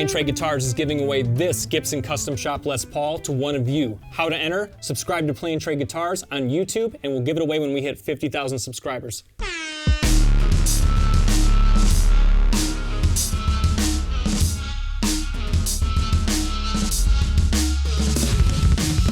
Play and Trade Guitars is giving away this Gibson Custom Shop Les Paul to one of you. How to enter? Subscribe to Play and Trade Guitars on YouTube, and we'll give it away when we hit 50,000 subscribers.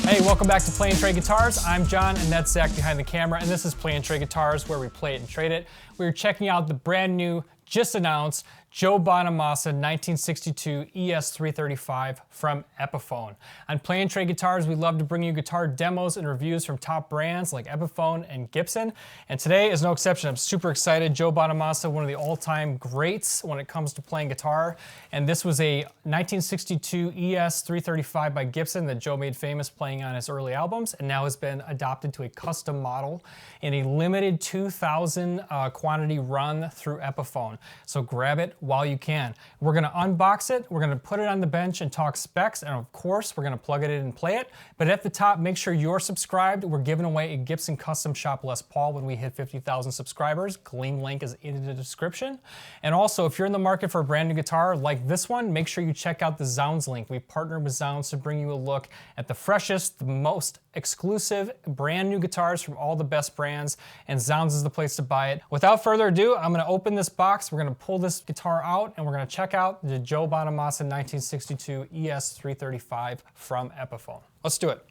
Hey, welcome back to Play and Trade Guitars. I'm John, and that's Zach behind the camera, and this is Play and Trade Guitars, where we play it and trade it. We're checking out the brand new, just announced, Joe Bonamassa 1962 ES335 from Epiphone. On Play and Trade Guitars, we love to bring you guitar demos and reviews from top brands like Epiphone and Gibson, and today is no exception. I'm super excited. Joe Bonamassa, one of the all-time greats when it comes to playing guitar, and this was a 1962 ES335 by Gibson that Joe made famous playing on his early albums, and now has been adopted to a custom model in a limited 2,000 quantity run through Epiphone. So grab it while you can. We're gonna unbox it, we're gonna put it on the bench and talk specs, and of course, we're gonna plug it in and play it. But at the top, make sure you're subscribed. We're giving away a Gibson Custom Shop Les Paul when we hit 50,000 subscribers. Gleam link is in the description. And also, if you're in the market for a brand new guitar like this one, make sure you check out the Zounds link. We partnered with Zounds to bring you a look at the freshest, the most exclusive, brand new guitars from all the best brands, and Zounds is the place to buy it. Without further ado, I'm gonna open this box, we're gonna pull this guitar out, and we're gonna check out the Joe Bonamassa 1962 ES335 from Epiphone. Let's do it.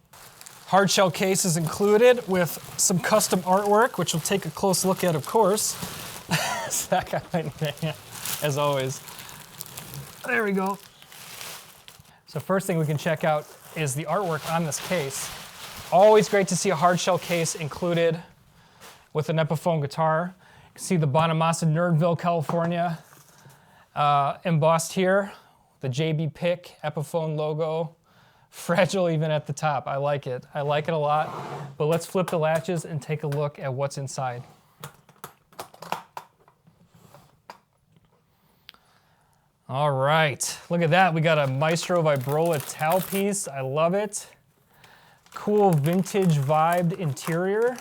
Hard shell case is included with some custom artwork, which we'll take a close look at, of course. As always. There we go. So first thing we can check out is the artwork on this case. Always great to see a hard shell case included with an Epiphone guitar. You can see the Bonamassa, Nerdville, California, embossed here. The JB Pick Epiphone logo. Fragile even at the top. I like it. I like it a lot. But let's flip the latches and take a look at what's inside. All right, look at that. We got a Maestro Vibrola tailpiece. I love it. Cool vintage vibed interior.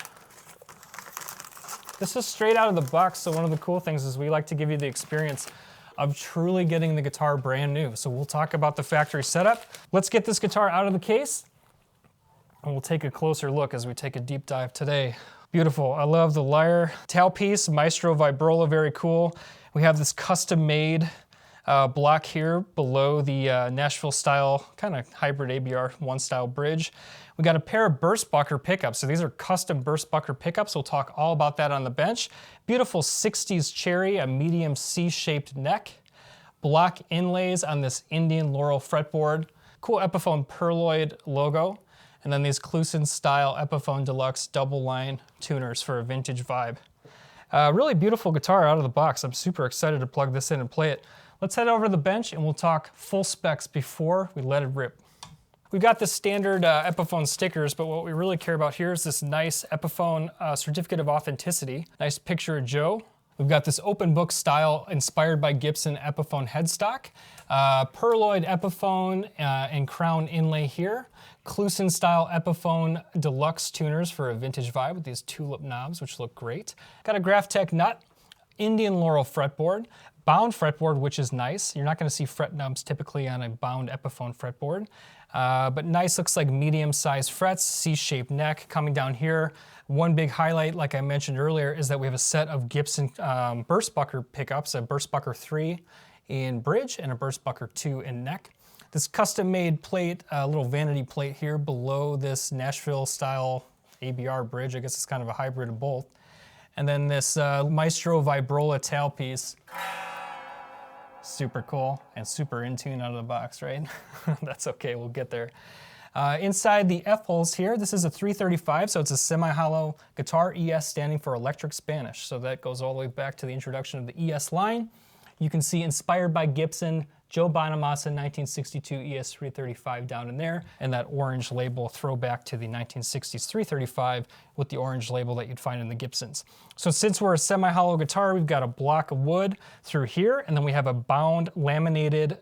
This is straight out of the box, so one of the cool things is we like to give you the experience of truly getting the guitar brand new. So we'll talk about the factory setup. Let's get this guitar out of the case, and we'll take a closer look as we take a deep dive today. Beautiful, I love the lyre tailpiece, Maestro Vibrola, very cool. We have this custom made block here below the Nashville style, kind of hybrid ABR one style bridge. We got a pair of burst bucker pickups. So these are custom burst bucker pickups. We'll talk all about that on the bench. Beautiful 60s cherry, a medium C-shaped neck. Block inlays on this Indian Laurel fretboard. Cool Epiphone Perloid logo. And then these Kluson style Epiphone Deluxe double line tuners for a vintage vibe. Really beautiful guitar out of the box. I'm super excited to plug this in and play it. Let's head over to the bench and we'll talk full specs before we let it rip. We've got the standard Epiphone stickers, but what we really care about here is this nice Epiphone certificate of authenticity. Nice picture of Joe. We've got this open book style inspired by Gibson Epiphone headstock. Perloid Epiphone and crown inlay here. Kluson style Epiphone Deluxe tuners for a vintage vibe with these tulip knobs, which look great. Got a Graphtec nut. Indian Laurel fretboard. Bound fretboard, which is nice. You're not going to see fret nubs typically on a bound Epiphone fretboard. But nice, looks like medium-sized frets, C-shaped neck coming down here. One big highlight, like I mentioned earlier, is that we have a set of Gibson burst bucker pickups, a burst bucker 3 in bridge and a burst bucker 2 in neck. This custom-made plate, a little vanity plate here below this Nashville-style ABR bridge. I guess it's kind of a hybrid of both. And then this Maestro Vibrola tailpiece. Super cool and super in tune out of the box, right? That's okay, we'll get there. Inside the F-holes here, this is a 335, so it's a semi-hollow guitar, ES standing for Electric Spanish. So that goes all the way back to the introduction of the ES line. You can see inspired by Gibson, Joe Bonamassa 1962 ES335 down in there, and that orange label throwback to the 1960s 335 with the orange label that you'd find in the Gibsons. So since we're a semi-hollow guitar, we've got a block of wood through here, and then we have a bound laminated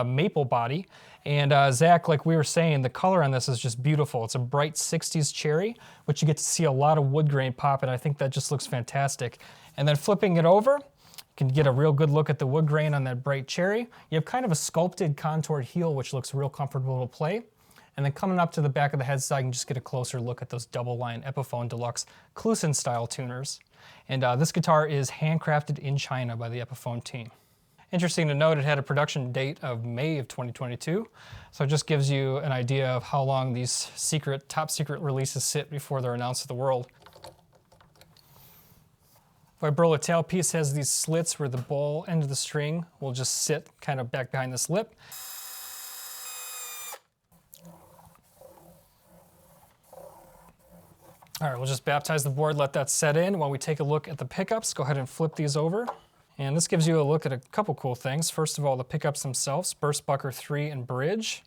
maple body. And Zach, like we were saying, the color on this is just beautiful. It's a bright 60s cherry, which you get to see a lot of wood grain pop, and I think that just looks fantastic. And then flipping it over, can get a real good look at the wood grain on that bright cherry. You have kind of a sculpted contoured heel, which looks real comfortable to play. And then coming up to the back of the headstock, you can just get a closer look at those double line Epiphone Deluxe Clusen style tuners. And this guitar is handcrafted in China by the Epiphone team. Interesting to note, it had a production date of May of 2022. So it just gives you an idea of how long these top secret releases sit before they're announced to the world. Vibrola tailpiece has these slits where the ball end of the string will just sit kind of back behind this lip. All right, we'll just baptize the board, let that set in. While we take a look at the pickups, go ahead and flip these over. And this gives you a look at a couple cool things. First of all, the pickups themselves, burst bucker 3 and bridge,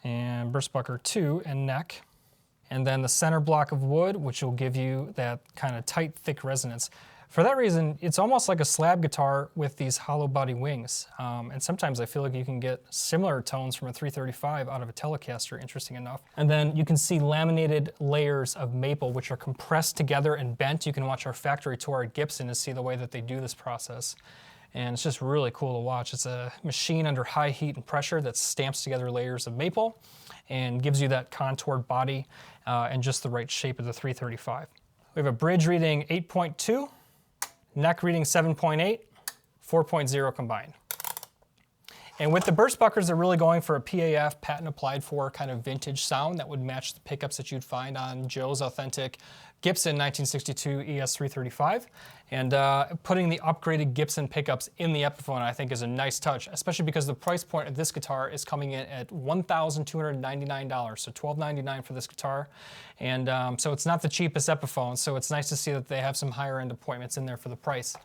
and burst bucker 2 and neck. And then the center block of wood, which will give you that kind of tight, thick resonance. For that reason, it's almost like a slab guitar with these hollow body wings. And sometimes I feel like you can get similar tones from a 335 out of a Telecaster, interesting enough. And then you can see laminated layers of maple, which are compressed together and bent. You can watch our factory tour at Gibson to see the way that they do this process. And it's just really cool to watch. It's a machine under high heat and pressure that stamps together layers of maple and gives you that contoured body and just the right shape of the 335. We have a bridge reading 8.2. Neck reading 7.8, 4.0 combined. And with the burst buckers, they're really going for a PAF, patent applied for, kind of vintage sound that would match the pickups that you'd find on Joe's authentic Gibson 1962 ES335. And putting the upgraded Gibson pickups in the Epiphone, I think, is a nice touch, especially because the price point of this guitar is coming in at $1,299, so $1,299 for this guitar. And so it's not the cheapest Epiphone, so it's nice to see that they have some higher end appointments in there for the price.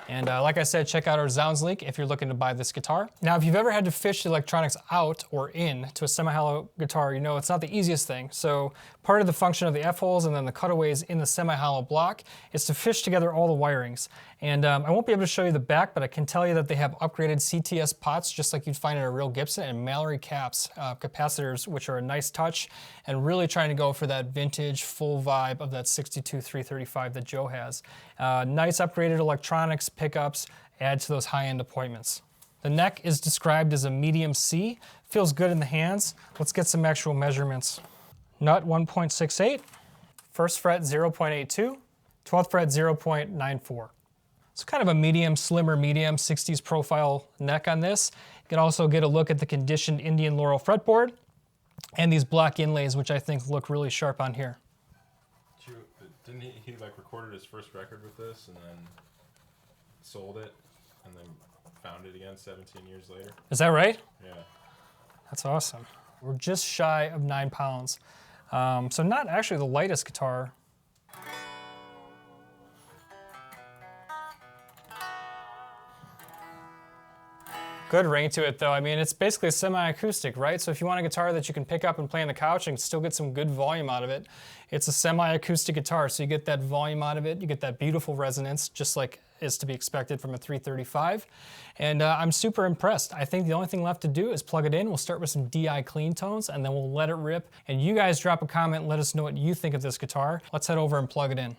And like I said, check out our Zounds link if you're looking to buy this guitar. Now, if you've ever had to fish the electronics out or in to a semi-hollow guitar, you know it's not the easiest thing. So part of the function of the F-holes and then the cutaways in the semi-hollow block is to fish together all the wirings. And I won't be able to show you the back, but I can tell you that they have upgraded CTS pots, just like you'd find in a real Gibson, and Mallory caps, capacitors, which are a nice touch, and really trying to go for that vintage full vibe of that 62 335 that Joe has. Nice upgraded electronics, pickups, add to those high-end appointments. The neck is described as a medium C, feels good in the hands. Let's get some actual measurements. Nut 1.68, first fret 0.82, 12th fret 0.94. It's kind of a medium, slimmer medium, 60s profile neck on this. You can also get a look at the conditioned Indian Laurel fretboard and these black inlays, which I think look really sharp on here. Didn't he like recorded his first record with this and then sold it and then found it again 17 years later? Is that right? Yeah. That's awesome. We're just shy of 9 pounds. So not actually the lightest guitar. Good ring to it though. I mean, it's basically a semi-acoustic, right? So if you want a guitar that you can pick up and play on the couch and still get some good volume out of it, it's a semi-acoustic guitar. So you get that volume out of it, you get that beautiful resonance, just like is to be expected from a 335. And I'm super impressed. I think the only thing left to do is plug it in. We'll start with some DI clean tones and then we'll let it rip. And you guys drop a comment and let us know what you think of this guitar. Let's head over and plug it in.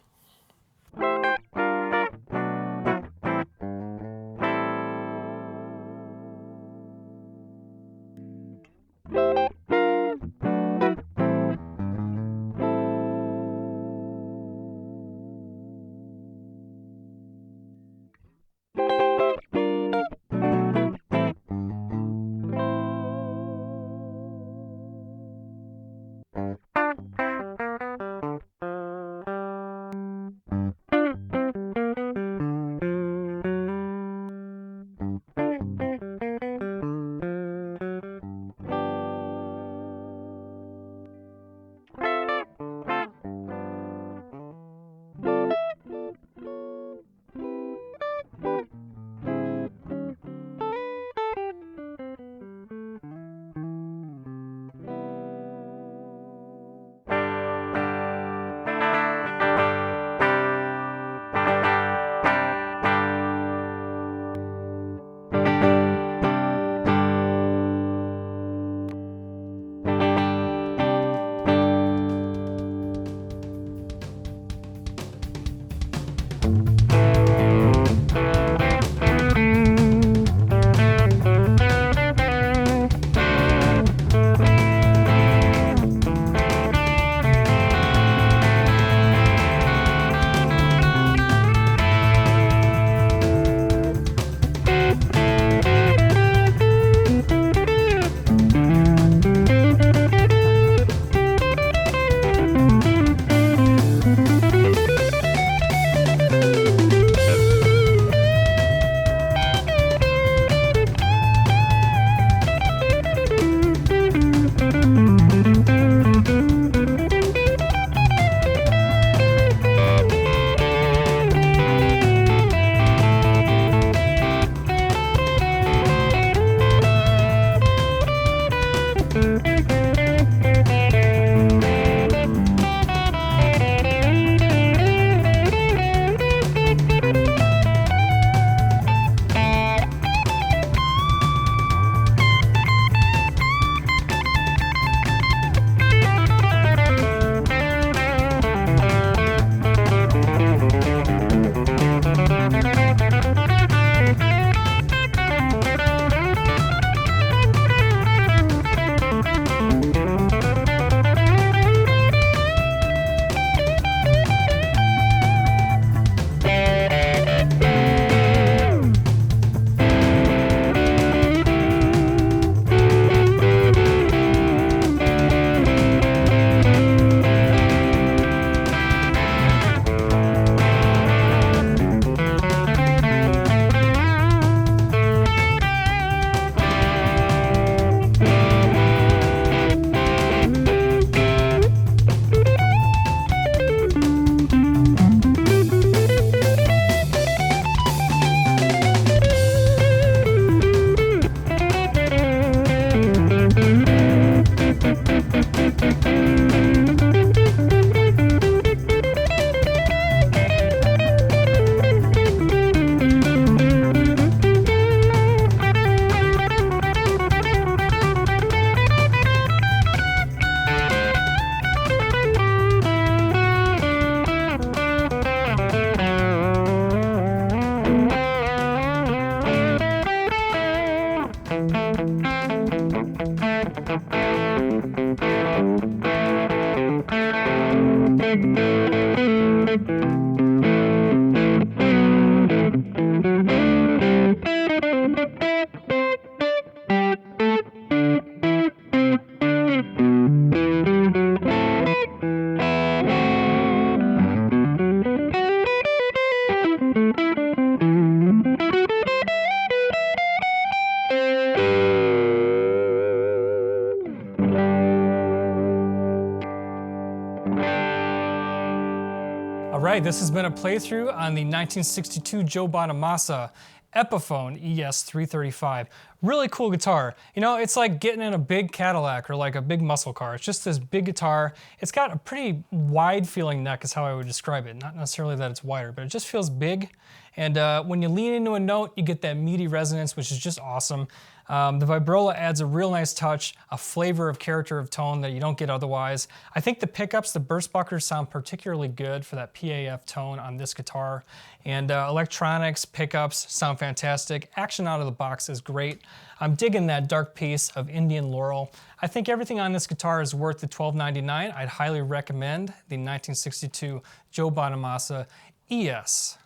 All right, this has been a playthrough on the 1962 Joe Bonamassa Epiphone ES335. Really cool guitar. You know, it's like getting in a big Cadillac or like a big muscle car. It's just this big guitar. It's got a pretty wide feeling neck is how I would describe it. Not necessarily that it's wider, but it just feels big. And when you lean into a note, you get that meaty resonance, which is just awesome. The vibrola adds a real nice touch, a flavor of character of tone that you don't get otherwise. I think the pickups, the burst buckers sound particularly good for that PAF tone on this guitar. And electronics, pickups sound fantastic. Action out of the box is great. I'm digging that dark piece of Indian Laurel. I think everything on this guitar is worth the $12.99. I'd highly recommend the 1962 Joe Bonamassa ES.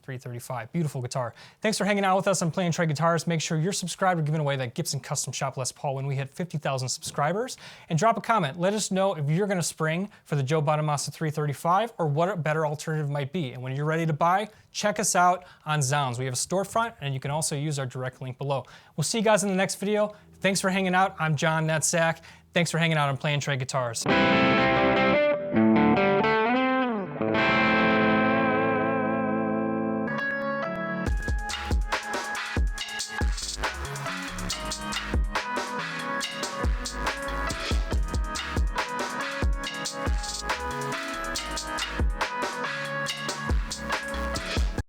335. Beautiful guitar. Thanks for hanging out with us on Play and Trade Guitars. Make sure you're subscribed. We're giving away that Gibson Custom Shop Les Paul when we hit 50,000 subscribers. And drop a comment. Let us know if you're going to spring for the Joe Bonamassa 335 or what a better alternative might be. And when you're ready to buy, check us out on Zounds. We have a storefront, and you can also use our direct link below. We'll see you guys in the next video. Thanks for hanging out. I'm John Netsack. Thanks for hanging out on Play and Trade Guitars.